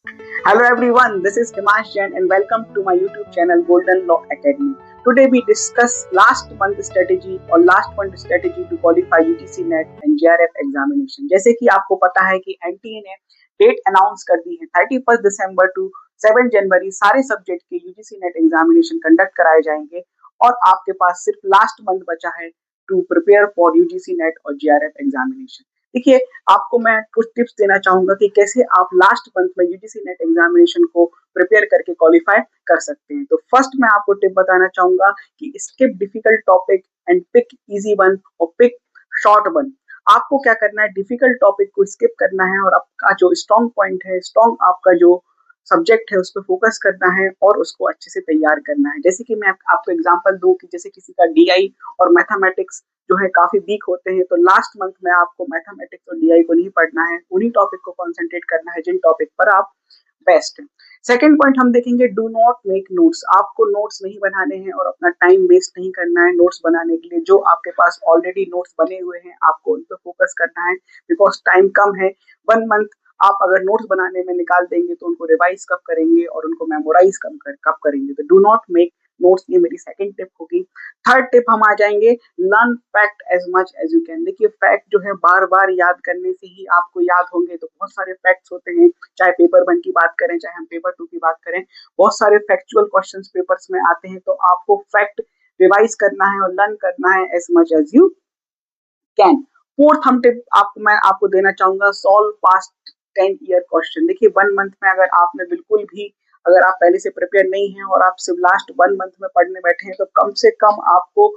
Hello everyone, this is Himash Jain and welcome to my YouTube channel Golden Law Academy. Today we discuss last month strategy to qualify UGC NET and JRF examination. जैसे कि आपको पता है कि NTA ने date announce कर दी है 31 December two 7 जनवरी सारे सब्जेक्ट के UGC NET एग्जामिनेशन कंडक्ट कराए जाएंगे और आपके पास सिर्फ लास्ट मंथ बचा है to prepare for UGC NET और JRF एग्जामिनेशन। देखिए, आपको मैं कुछ टिप्स देना चाहूंगा कि कैसे आप लास्ट मंथ में यूजीसी नेट एग्जामिनेशन को प्रिपेयर करके क्वालिफाई कर सकते हैं। तो फर्स्ट मैं आपको टिप बताना चाहूंगा कि skip difficult topic and pick easy one और पिक शॉर्ट वन। आपको क्या करना है, डिफिकल्ट टॉपिक को स्किप करना है और आपका जो स्ट्रॉन्ग पॉइंट है, स्ट्रॉन्ग आपका जो सब्जेक्ट है उस पर फोकस करना है और उसको अच्छे से तैयार करना है। जैसे कि मैं आपको एग्जांपल दूं कि जैसे किसी का डीआई और मैथमेटिक्स जो है काफी वीक होते हैं, तो लास्ट मंथ में आपको मैथमेटिक्स और डीआई को नहीं पढ़ना है, उन्हीं टॉपिक को कंसंट्रेट करना है जिन टॉपिक पर आप बेस्ट है। सेकेंड पॉइंट हम देखेंगे, डू नॉट मेक नोट्स। आपको नोट्स नहीं बनाने हैं और अपना टाइम वेस्ट नहीं करना है नोट्स बनाने के लिए। जो आपके पास ऑलरेडी नोट्स बने हुए हैं आपको उन पर फोकस करना है, बिकॉज टाइम कम है। 1 मंथ आप अगर नोट्स बनाने में निकाल देंगे तो उनको रिवाइज कब करेंगे और उनको मेमोराइज कब करेंगे। तो डू नॉट मेक नोट्स, ये मेरी सेकंड टिप होगी। थर्ड टिप हम आ जाएंगे, learn fact as much as you can. देखिए, फैक्ट जो है बार बार याद करने से ही आपको याद होंगे। तो बहुत सारे फैक्ट्स होते हैं, चाहे पेपर 1 की बात करें चाहे हम पेपर 2 की बात करें, बहुत सारे फैक्चुअल क्वेश्चंस पेपर्स में आते हैं। तो आपको फैक्ट रिवाइज करना है और लर्न करना है as much as you can. Fourth हम टिप मैं आपको देना चाहूंगा, सॉल्व पास्ट 10 ईयर क्वेश्चन। देखिए, 1 मंथ में अगर आपने बिल्कुल भी, अगर आप पहले से प्रिपेयर नहीं हैं और आप सिर्फ लास्ट 1 मंथ में पढ़ने बैठे हैं, तो कम से कम आपको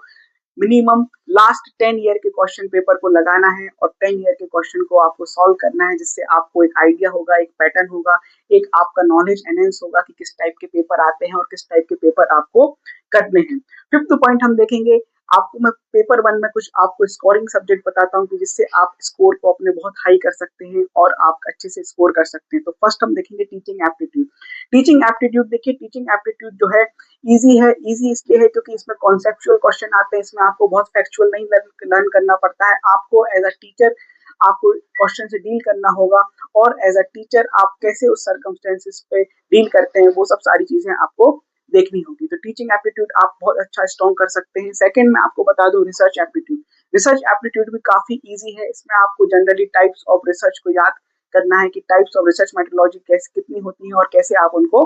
मिनिमम लास्ट 10 ईयर के क्वेश्चन पेपर को लगाना है और 10 ईयर के क्वेश्चन को आपको सॉल्व करना है, जिससे आपको एक आइडिया होगा, एक पैटर्न होगा, एक आपका नॉलेज एनहेंस होगा कि किस टाइप के पेपर आते हैं और किस टाइप के पेपर आपको करने हैं। फिफ्थ पॉइंट हम देखेंगे, आपको मैं पेपर 1 में कुछ आपको स्कोरिंग सब्जेक्ट बताता हूँ कि जिससे आप स्कोर को अपने बहुत हाई कर सकते हैं और आप अच्छे से स्कोर कर सकते हैं। तो फर्स्ट हम देखेंगे टीचिंग एप्टीट्यूड। टीचिंग एप्टीट्यूड, देखिए टीचिंग एप्टीट्यूड जो है इजी है। इजी इसलिए है क्योंकि इसमें कॉन्सेप्चुअल क्वेश्चन आते हैं, इसमें आपको बहुत फैक्चुअल नहीं लर्न करना पड़ता है। आपको एज अ टीचर आपको क्वेश्चन से डील करना होगा और एज अ टीचर आप कैसे उस सर्कमस्टेंसेस पे डील करते हैं, वो सब सारी चीजें आपको देखनी होगी। तो टीचिंग एप्टीट्यूड आप बहुत अच्छा स्ट्रॉन्ग कर सकते हैं। सेकंड मैं आपको बता दूं, रिसर्च एप्टीट्यूड। रिसर्च एप्टीट्यूड भी काफी इजी है। इसमें आपको जनरली टाइप्स ऑफ रिसर्च को याद करना है कि टाइप्स ऑफ रिसर्च मेथोडोलॉजी कैसे कितनी होती है और कैसे आप उनको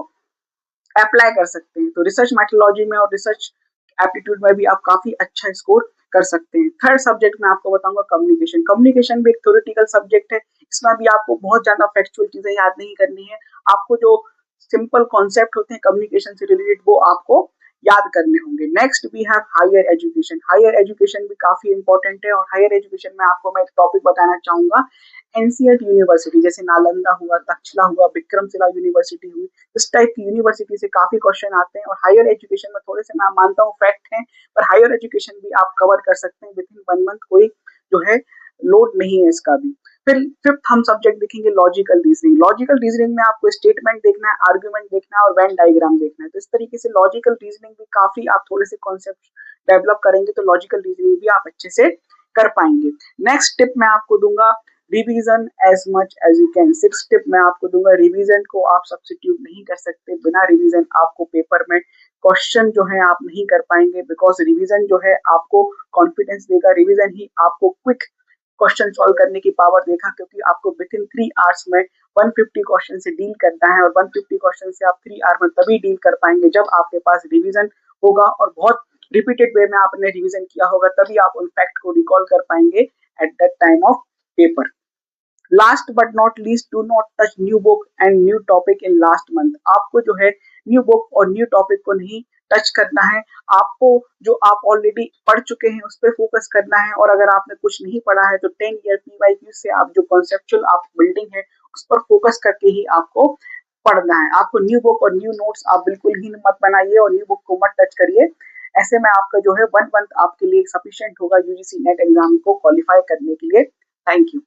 अप्लाई कर सकते हैं। तो रिसर्च मेथोडोलॉजी में और रिसर्च एप्टीट्यूड में भी आप काफी अच्छा स्कोर कर सकते हैं। थर्ड सब्जेक्ट मैं आपको बताऊंगा, कम्युनिकेशन। कम्युनिकेशन भी एक थ्योरेटिकल सब्जेक्ट है। इसमें भी आपको बहुत ज्यादा फैक्चुअल चीजें याद नहीं करनी है। आपको जो सिंपल कॉन्सेप्ट होते हैं कम्युनिकेशन से रिलेटेड वो आपको याद करने होंगे। Next we have higher education. Higher education भी काफी इंपॉर्टेंट है और हायर एजुकेशन में आपको मैं एक टॉपिक बताना चाहूंगा, एनसीईआरटी यूनिवर्सिटी। जैसे नालंदा हुआ, तक्षशिला हुआ, विक्रमशिला यूनिवर्सिटी हुई, इस टाइप की यूनिवर्सिटी से काफी क्वेश्चन आते हैं। और हायर एजुकेशन में थोड़े से मैं मानता हूँ फैक्ट है, पर हायर एजुकेशन भी आप कवर कर सकते हैं विद इन 1 मंथ। कोई जो है लोड नहीं है इसका भी। फिर फिफ्थ हम सब्जेक्ट देखेंगे, लॉजिकल रीजनिंग। लॉजिकल रीजनिंग में आपको स्टेटमेंट देखना है, आर्गुमेंट देखना है और वेन डायग्राम देखना है। तो इस तरीके से लॉजिकल रीजनिंग भी काफी, आप थोड़े से कॉन्सेप्ट डेवलप करेंगे तो लॉजिकल रीजनिंग भी आप अच्छे से कर पाएंगे। नेक्स्ट टिप मैं आपको दूंगा, revision as much as you can. Six tip मैं आपको दूंगा, रिवीजन को आप सब्स्टिट्यूट नहीं कर सकते। बिना रिवीजन आपको पेपर में क्वेश्चन जो है आप नहीं कर पाएंगे, बिकॉज रिवीजन जो है आपको कॉन्फिडेंस देगा। रिवीजन ही आपको क्विक क्वेश्चन सॉल्व करने की पावर देगा, क्योंकि आपको विद इन 3 आवर्स में 150 क्वेश्चन से डील करना है और 150 क्वेश्चन से आप 3 आवर में तभी डील कर पाएंगे जब आपके पास रिवीजन होगा और बहुत रिपीटेड वे में आपने रिवीजन किया होगा, तभी आप उन फैक्ट को रिकॉल कर पाएंगे at that time of paper. Last but not least, do not touch new book and new topic in last month. आपको जो है न्यू बुक और न्यू टॉपिक को नहीं टच करना है। आपको जो आप ऑलरेडी पढ़ चुके हैं उस पर फोकस करना है। और अगर आपने कुछ नहीं पढ़ा है तो 10 ईयर PYQ से आप जो कॉन्सेप्चुअल आप बिल्डिंग है उस पर फोकस करके ही आपको पढ़ना है। आपको न्यू बुक और न्यू नोट्स आप बिल्कुल ही मत बनाइए और न्यू बुक को मत टच करिए। ऐसे में आपका जो है 1 मंथ आपके लिए सफिशिएंट होगा यूजीसी नेट एग्जाम को क्वालिफाई करने के लिए। Thank you.